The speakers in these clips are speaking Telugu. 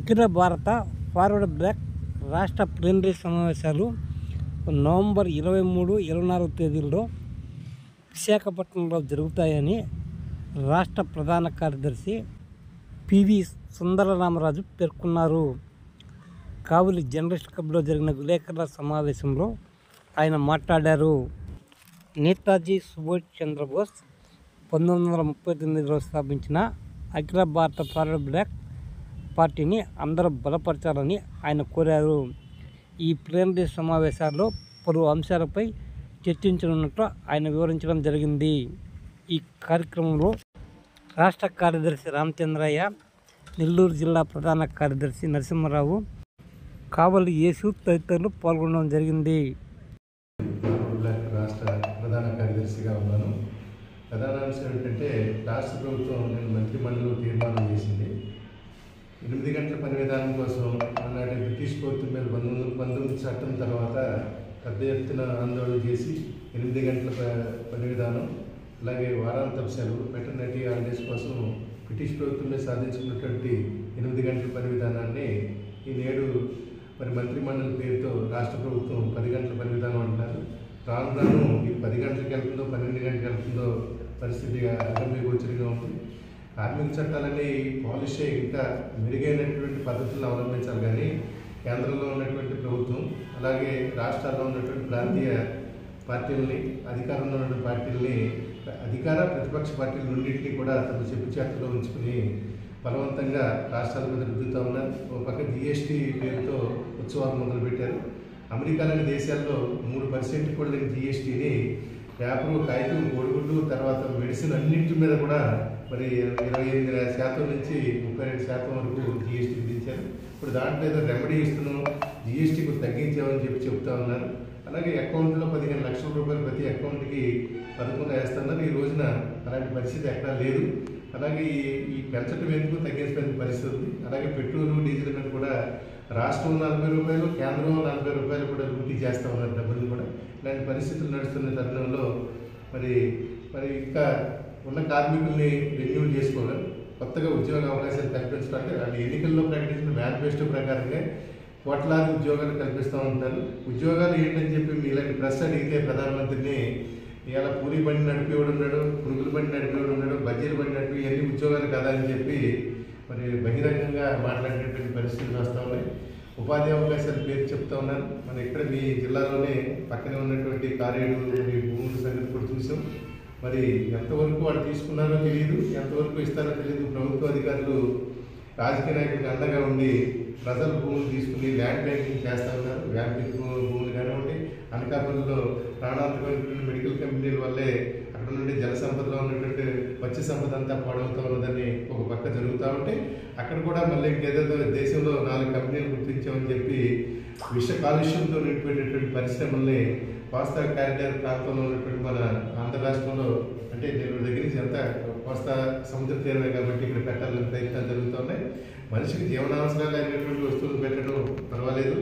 అఖిల భారత ఫార్వర్డ్ బ్లాక్ రాష్ట్ర ప్లీనరీ సమావేశాలు నవంబర్ 23, 24 తేదీల్లో విశాఖపట్నంలో జరుగుతాయని రాష్ట్ర ప్రధాన కార్యదర్శి పివి సుందరరామరాజు పేర్కొన్నారు. కావలి జర్నలిస్ట్ క్లబ్లో జరిగిన విలేకరుల సమావేశంలో ఆయన మాట్లాడారు. నేతాజీ సుభాష్ చంద్రబోస్ 1939లో స్థాపించిన అఖిల భారత ఫార్వర్డ్ బ్లాక్ పార్టీని అందరూ బలపరచాలని ఆయన కోరారు. ఈ ప్లీనరీ సమావేశాల్లో పలు అంశాలపై చర్చించనున్నట్లు ఆయన వివరించడం జరిగింది. ఈ కార్యక్రమంలో రాష్ట్ర కార్యదర్శి రామచంద్రయ్య, నెల్లూరు జిల్లా ప్రధాన కార్యదర్శి నరసింహారావు, కావలి యేసు తదితరులు పాల్గొనడం జరిగింది. రాష్ట్ర ప్రధాన కార్యదర్శిగా ఉన్నాను. ప్రధాన అంశం ఏంటంటే రాష్ట్ర ప్రభుత్వం నేను మంత్రిమండలిలో తీర్మానం చేసింది. 8 గంటల పని విధానం కోసం ఆనాటి బ్రిటిష్ కోర్టు మీద 1919 చట్టం తర్వాత పెద్ద ఎత్తున ఆందోళన చేసి 8 గంటల పని విధానం, అలాగే వారాంతపు సెలవు, మెటర్నిటీ హాలిడేస్ కోసం బ్రిటిష్ ప్రభుత్వం మీద సాధించుకున్నటువంటి 8 గంటల పని విధానాన్ని ఈ నేడు మరి మంత్రిమండలి పేరుతో రాష్ట్ర ప్రభుత్వం 10 గంటల పని విధానం అంటున్నారు. రాను రాను ఇది 10 గంటలకు వెళ్తుందో 12 గంటలకు వెళ్తుందో పరిస్థితి అగమ్యగోచరంగా ఉంది. కార్మిక చట్టాలని పాలిష్ ఇంకా మెరుగైనటువంటి పద్ధతులను అవలంబించాలి. కానీ కేంద్రంలో ఉన్నటువంటి ప్రభుత్వం, అలాగే రాష్ట్రాల్లో ఉన్నటువంటి ప్రాంతీయ పార్టీలని, అధికారంలో ఉన్నటువంటి పార్టీలని, అధికార ప్రతిపక్ష పార్టీల రెండింటినీ కూడా తమ చెప్పు చేతుల్లో ఉంచుకుని బలవంతంగా రాష్ట్రాల మీద రుద్దుతూ ఉన్నారు. ఒక పక్క జిఎస్టీ పేరుతో ఉత్సవాలు మొదలుపెట్టారు. అమెరికా లాంటి దేశాల్లో 3% కూడా లేని జిఎస్టీని పేపరు, కాగితం, కోడిగుడ్డు, తర్వాత మెడిసిన్ అన్నింటి మీద కూడా మరి 28% నుంచి 32% వరకు జిఎస్టీ విధించారు. ఇప్పుడు దాంట్లో ఏదో రెమెడీ ఇస్తున్నాం, జిఎస్టీకి తగ్గించామని చెప్తా ఉన్నారు. అలాగే అకౌంట్లో 15 లక్షల రూపాయలు ప్రతి అకౌంట్కి 11 వేస్తున్నారు. ఈ రోజున అలాంటి పరిస్థితి ఎక్కడా లేదు. అలాగే ఈ పెంచడం ఎందుకు, తగ్గించడం పరిస్థితి ఉంది. అలాగే పెట్రోలు, డీజిల్ మీద కూడా రాష్ట్రం 40 రూపాయలు, కేంద్రం 40 రూపాయలు కూడా లూటీ చేస్తూ ఉన్నారు డబ్బులు కూడా. ఇలాంటి పరిస్థితులు నడుస్తున్న తరుణంలో మరి ఇంకా ఉన్న కార్మికుల్ని రెన్యూల్ చేసుకోవాలి, కొత్తగా ఉద్యోగ అవకాశాలు కల్పించడం. అంటే వాళ్ళు ఎన్నికల్లో ప్రకటించిన మేనిఫెస్టో ప్రకారంగా కోట్లాది ఉద్యోగాలు కల్పిస్తూ ఉంటారు. ఉద్యోగాలు ఏంటని చెప్పి మీలాంటి ప్రెస్ అడిగితే ప్రధానమంత్రిని ఇలా పూరి బండి నడిపేవాడు ఉన్నాడు, పురుగుల బండి నడిపేవాడు ఉన్నాడు, బజ్జీల బండి నడిపి ఎన్ని ఉద్యోగాలు కదా అని చెప్పి మరి బహిరంగంగా మాట్లాడేటువంటి పరిస్థితులు వస్తూ ఉన్నాయి. ఉపాధి అవకాశాల పేరు చెప్తా ఉన్నారు. మన ఇక్కడ మీ జిల్లాలోనే పక్కనే ఉన్నటువంటి కారేడు భూముల సంగతి కూడా చూసాం. మరి ఎంతవరకు వాళ్ళు తీసుకున్నారో తెలియదు, ఎంతవరకు ఇస్తారో తెలియదు. ప్రభుత్వ అధికారులు రాజకీయ నాయకులకు అండగా ఉండి ప్రజల భూములు తీసుకుని ల్యాండ్ బ్యాంకింగ్ చేస్తూ ఉన్నారు. వ్యాపార భూములు కానివ్వండి, అనకాపల్లిలో ప్రాణాంతకమైనటువంటి మెడికల్ కంపెనీల వల్లే అక్కడ నుండి జల సంపదలో ఉన్నటువంటి వచ్చే సంపద అంతా పాడవుతూ ఉన్నదని ఒక పక్క జరుగుతూ ఉంటే, అక్కడ కూడా మళ్ళీ ఇంకేదో దేశంలో 4 కంపెనీలు గుర్తించామని చెప్పి విష కాలుష్యంతో నిండిపోయినటువంటి పరిశ్రమల్ని కోస్తా కారిడార్ ప్రాంతంలో ఉన్నటువంటి మన ఆంధ్ర రాష్ట్రంలో, అంటే నెల్లూరు దగ్గర నుంచి అంతా కోస్తా సముద్ర తీరమే కాబట్టి ఇక్కడ పెట్టాలని ప్రయత్నాలు జరుగుతున్నాయి. మనిషికి జీవనావసరాలు అయినటువంటి వస్తువులు పెట్టడం పర్వాలేదు,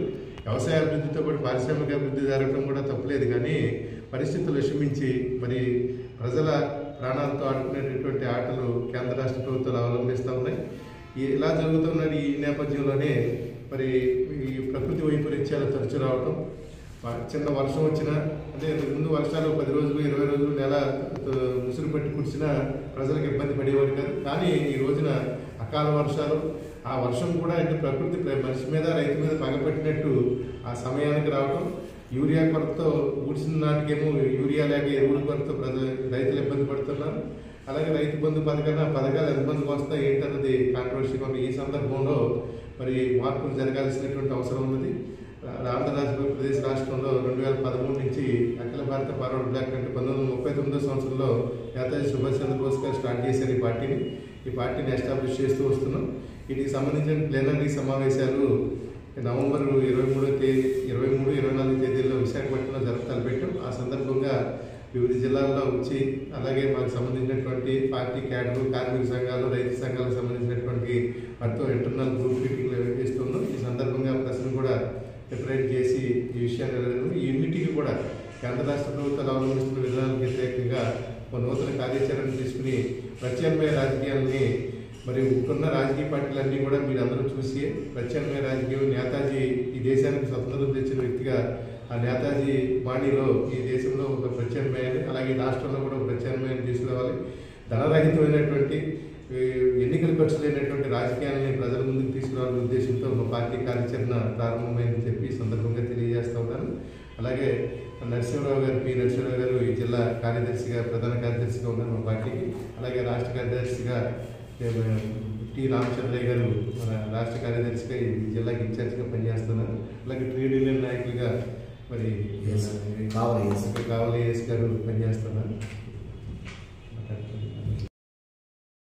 వ్యవసాయ అభివృద్ధితో పాటు పారిశ్రామిక అభివృద్ధి జరగడం కూడా తప్పలేదు. కానీ పరిస్థితులు విషమించి మరి ప్రజల ప్రాణాలతో ఆడుకునేటటువంటి ఆటలు కేంద్ర రాష్ట్ర ప్రభుత్వాలు అవలంబిస్తూ ఉన్నాయి. ఇలా జరుగుతున్న ఈ నేపథ్యంలోనే మరి ఈ ప్రకృతి వైపరీత్యాలు తరచు రావడం, చిన్న వర్షం వచ్చినా, అంటే ముందు వర్షాలు 10 రోజులు 20 రోజులు నెల ముసురు పెట్టి కురిసినా ప్రజలకు ఇబ్బంది పడేవారు కాదు. కానీ ఈ రోజున అకాల వర్షాలు, ఆ వర్షం కూడా అంటే ప్రకృతి మనిషి మీద, రైతు మీద పగపట్టినట్టు ఆ సమయానికి రావడం, యూరియా కొరతతో ఊడ్చిన నాటికేమో యూరియా లేక ఎరువుల కొరత రైతులు ఇబ్బంది పడుతున్నారు. అలాగే రైతు బంధు పథకాలు ఎంతమందికి వస్తాయి ఏంటన్నది కాంట్రవర్సీగా ఉంది. ఈ సందర్భంలో మరి మార్పులు జరగాల్సినటువంటి అవసరం ఉన్నది. ఆంధ్రప్రదేశ్ రాష్ట్రంలో 2013 నుంచి అఖిల భారత ఫార్వర్డ్ బ్లాక్ అంటే 1939 సంవత్సరంలో నేతాజీ సుభాష్ చంద్రబోస్ గారు స్టార్ట్ చేశారు ఈ పార్టీని ఎస్టాబ్లిష్ చేస్తూ వస్తున్నాం. వీటికి సంబంధించిన ప్లీనరీ సమావేశాలు నవంబర్ 23, 24 తేదీల్లో విశాఖపట్నంలో జరపాలి. ఆ సందర్భంగా వివిధ జిల్లాల్లో వచ్చి, అలాగే మనకు సంబంధించినటువంటి పార్టీ క్యాడర్లు, కార్మిక సంఘాలు, రైతు సంఘాలకు సంబంధించినటువంటి వారితో ఇంటర్నల్ గ్రూప్ మీటింగ్లు నిర్వహిస్తున్నాం. ఈ సందర్భంగా ప్రశ్న కూడా రిప్రజెంట్ చేసి ఈ విషయాన్ని ఈ ఎన్నిటికీ కూడా కేంద్ర రాష్ట్ర ప్రభుత్వాలు అవలంబిస్తున్న విధానాలకు వ్యతిరేకంగా ఒక నూతన కార్యాచరణ తీసుకుని ప్రత్యామ్నాయ రాజకీయాలని మరి ఇప్పుడున్న రాజకీయ పార్టీలన్నీ కూడా మీరందరూ చూసి ప్రత్యామ్నాయ రాజకీయం నేతాజీ ఈ దేశానికి స్వతంత్రం తెచ్చిన వ్యక్తిగా ఆ నేతాజీ బాణీలో ఈ దేశంలో ఒక ప్రత్యామ్నాయాన్ని అలాగే రాష్ట్రంలో కూడా ఒక ప్రత్యామ్నాయాన్ని తీసుకురావాలి. ధనరహితమైనటువంటి ఎన్నికల ఖర్చు లేనటువంటి రాజకీయాలని ప్రజల ముందుకు తీసుకురావాలనే ఉద్దేశంతో మా పార్టీ కార్యాచరణ ప్రారంభమైందని చెప్పి ఈ సందర్భంగా తెలియజేస్తూ ఉన్నాను. అలాగే నరసింహరావు గారు ఈ జిల్లా కార్యదర్శిగా ప్రధాన కార్యదర్శిగా ఉన్నారు మా పార్టీకి. అలాగే రాష్ట్ర కార్యదర్శిగా టి రామచంద్రయ్య గారు మన రాష్ట్ర కార్యదర్శిగా ఈ జిల్లాకి ఇన్ఛార్జిగా పనిచేస్తున్నారు. అలాగే ట్రేడ్ యూనియన్ నాయకులుగా మరి కావలి ఏఎస్ గారు పనిచేస్తున్నారు.